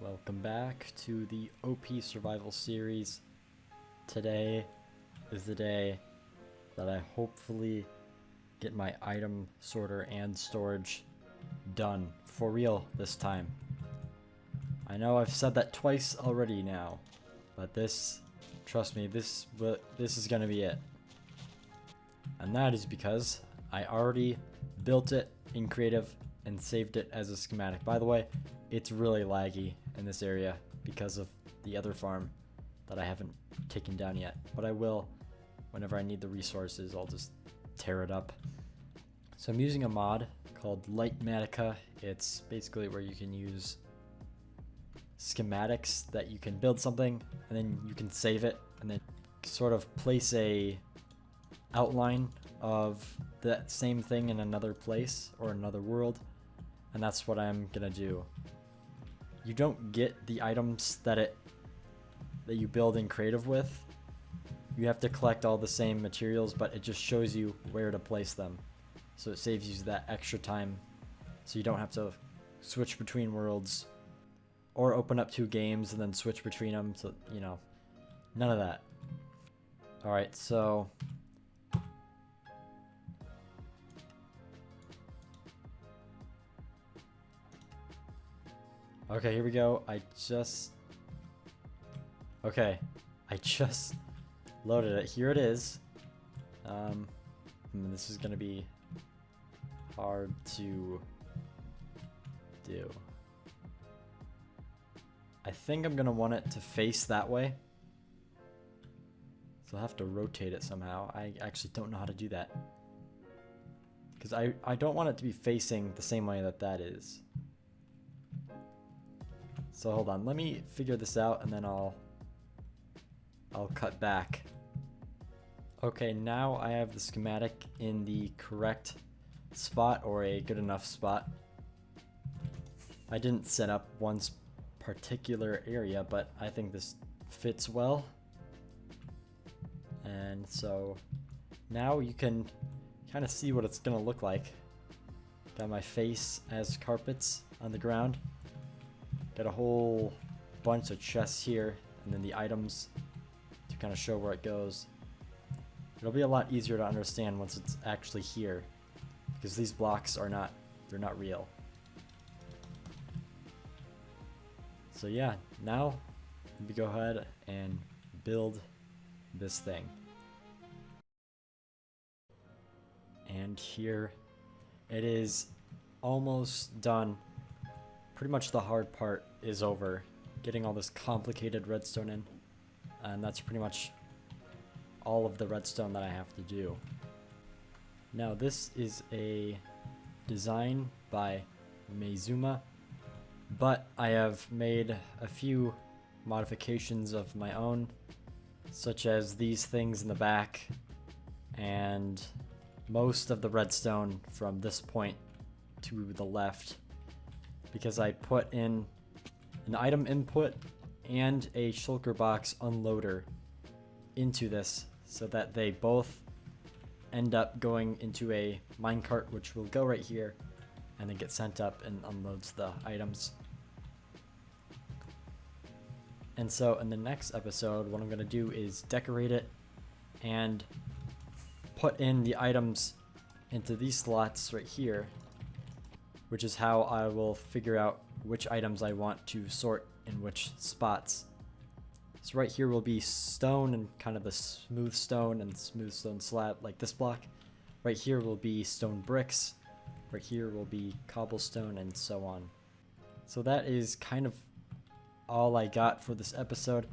Welcome back to the OP Survival Series. Today is the day that I hopefully get my item sorter and storage done for real this time. I know I've said that twice already now, but trust me, this is gonna be it. And that is because I already built it in creative and saved it as a schematic. By the way, it's really laggy in this area because of the other farm that I haven't taken down yet, but I will whenever I need the resources. I'll just tear it up. So I'm using a mod called Lightmatica. It's basically where you can use schematics that you can build something and then you can save it and then sort of place a outline of that same thing in another place or another world, and that's what I'm gonna do. You don't get the items that you build in creative with. You have to collect all the same materials, but it just shows you where to place them, so it saves you that extra time, so you don't have to switch between worlds or open up two games and then switch between them. So none of that. All right, so okay, here we go. I just loaded it. Here it is. This is gonna be hard to do. I think I'm gonna want it to face that way, so I'll have to rotate it somehow. I actually don't know how to do that, because I don't want it to be facing the same way that is. So hold on, let me figure this out and then I'll cut back. Okay, now I have the schematic in the correct spot, or a good enough spot. I didn't set up one particular area, but I think this fits well. And so now you can kind of see what it's gonna look like. Got my face as carpets on the ground. Got a whole bunch of chests here, and then the items to kind of show where it goes. It'll be a lot easier to understand once it's actually here, because these blocks are not real. So yeah, now we go ahead and build this thing. And here it is, almost done. Pretty much the hard part is over, getting all this complicated redstone in, and that's pretty much all of the redstone that I have to do. Now this is a design by Meizuma, but I have made a few modifications of my own, such as these things in the back and most of the redstone from this point to the left, because I put in an item input and a shulker box unloader into this, so that they both end up going into a minecart, which will go right here and then get sent up and unloads the items. And so in the next episode, what I'm going to do is decorate it and put in the items into these slots right here, which is how I will figure out which items I want to sort in which spots. So right here will be stone and kind of the smooth stone and smooth stone slab, like this block. Right here will be stone bricks. Right here will be cobblestone, and so on. So that is kind of all I got for this episode,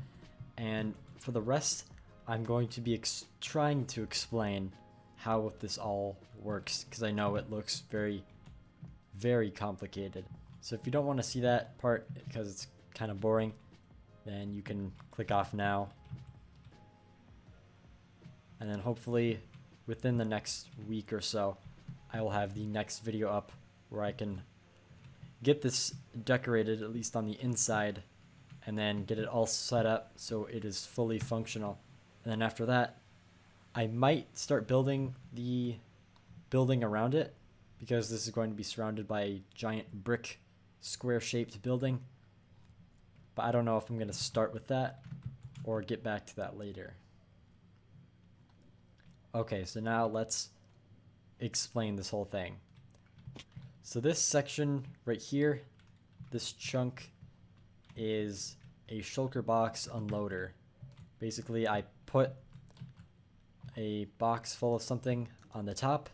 and for the rest I'm going to be trying to explain how this all works, because I know it looks very, very complicated. So if you don't want to see that part because it's kind of boring, then you can click off now. And then hopefully within the next week or so, I will have the next video up where I can get this decorated, at least on the inside, and then get it all set up so it is fully functional. And then after that, I might start building the building around it, because this is going to be surrounded by a giant brick square shaped building. but I don't know if I'm going to start with that or get back to that later. Okay, so now let's explain this whole thing. So this section right here, this chunk is a shulker box unloader. Basically, I put a box full of something on the top.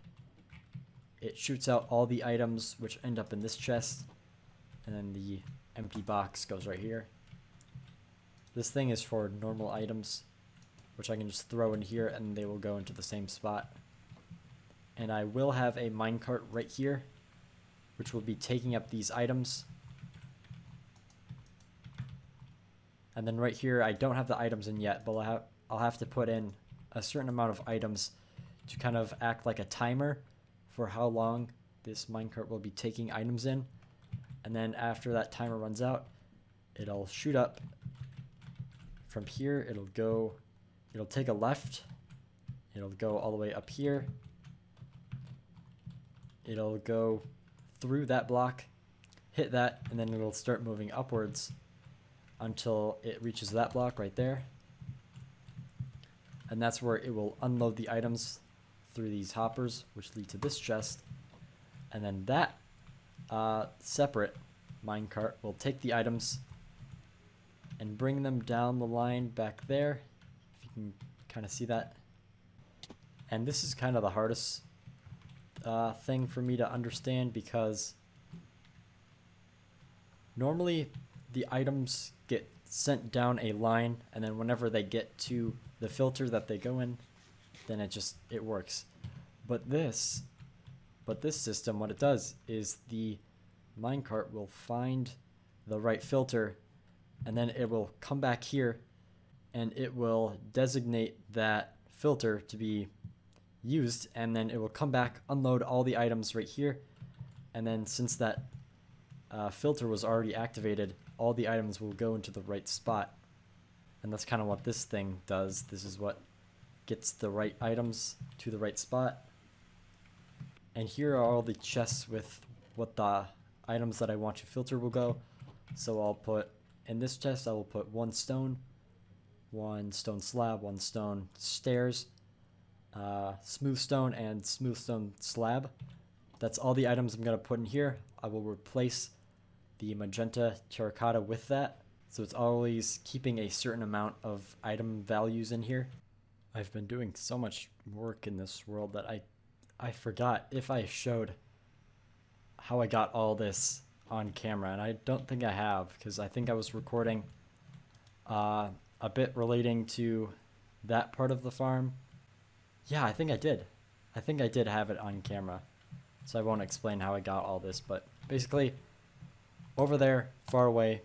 It shoots out all the items which end up in this chest, and then the empty box goes right here. This thing is for normal items, which I can just throw in here and they will go into the same spot. And I will have a minecart right here, which will be taking up these items. And then right here, I don't have the items in yet, but I'll have to put in a certain amount of items to kind of act like a timer for how long this minecart will be taking items in. And then after that timer runs out, it'll shoot up from here. It'll take a left. It'll go all the way up here. It'll go through that block, hit that, and then it'll start moving upwards until it reaches that block right there. And that's where it will unload the items through these hoppers, which lead to this chest. And then that separate minecart will take the items and bring them down the line back there, if you can kind of see that. And this is kind of the hardest thing for me to understand, because normally the items get sent down a line, and then whenever they get to the filter that they go in, then it works. But this system, what it does is the minecart will find the right filter, and then it will come back here and it will designate that filter to be used, and then it will come back, unload all the items right here, and then since that filter was already activated, all the items will go into the right spot. And that's kind of what this thing does. This is what gets the right items to the right spot. And here are all the chests with what the items that I want to filter will go. So I'll put, in this chest, I will put one stone slab, one stone stairs, smooth stone, and smooth stone slab. That's all the items I'm going to put in here. I will replace the magenta terracotta with that. So it's always keeping a certain amount of item values in here. I've been doing so much work in this world that I forgot if I showed how I got all this on camera, and I don't think I have, because I think I was recording a bit relating to that part of the farm. Yeah, I think I did. I think I did have it on camera, so I won't explain how I got all this, but basically over there, far away,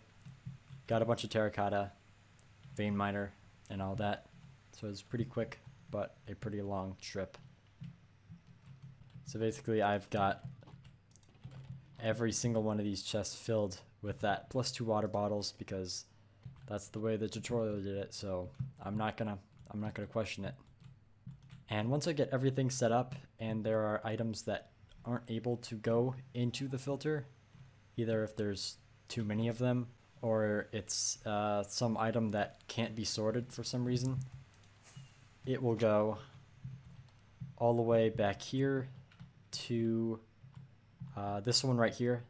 got a bunch of terracotta, vein miner, and all that. So it's pretty quick, but a pretty long trip. So basically I've got every single one of these chests filled with that, plus 2 water bottles, because that's the way the tutorial did it, so I'm not gonna question it. And once I get everything set up and there are items that aren't able to go into the filter, either if there's too many of them or it's some item that can't be sorted for some reason, it will go all the way back here to this one right here.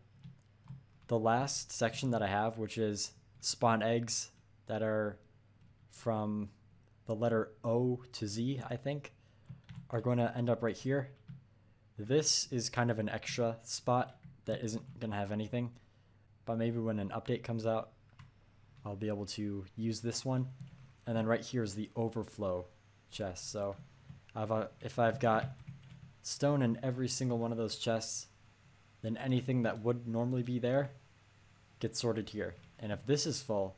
The last section that I have, which is spawn eggs that are from the letter O to Z, I think, are going to end up right here. This is kind of an extra spot that isn't going to have anything, but maybe when an update comes out, I'll be able to use this one. And then right here is the overflow chest. So if I've got stone in every single one of those chests, then anything that would normally be there gets sorted here. And if this is full,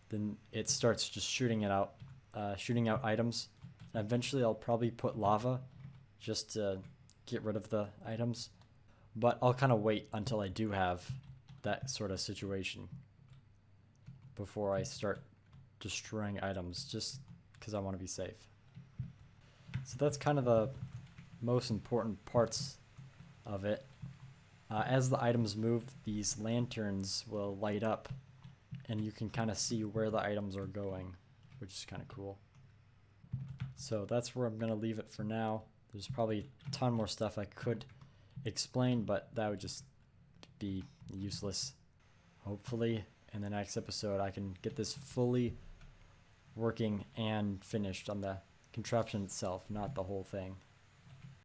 then it starts just shooting out items. And eventually I'll probably put lava just to get rid of the items. But I'll kind of wait until I do have that sort of situation before I start destroying items, just because I want to be safe. So that's kind of the most important parts of it. As the items move, these lanterns will light up, and you can kind of see where the items are going, which is kind of cool. So that's where I'm going to leave it for now. There's probably a ton more stuff I could explain, but that would just be useless. Hopefully in the next episode I can get this fully working and finished on the contraption itself, not the whole thing.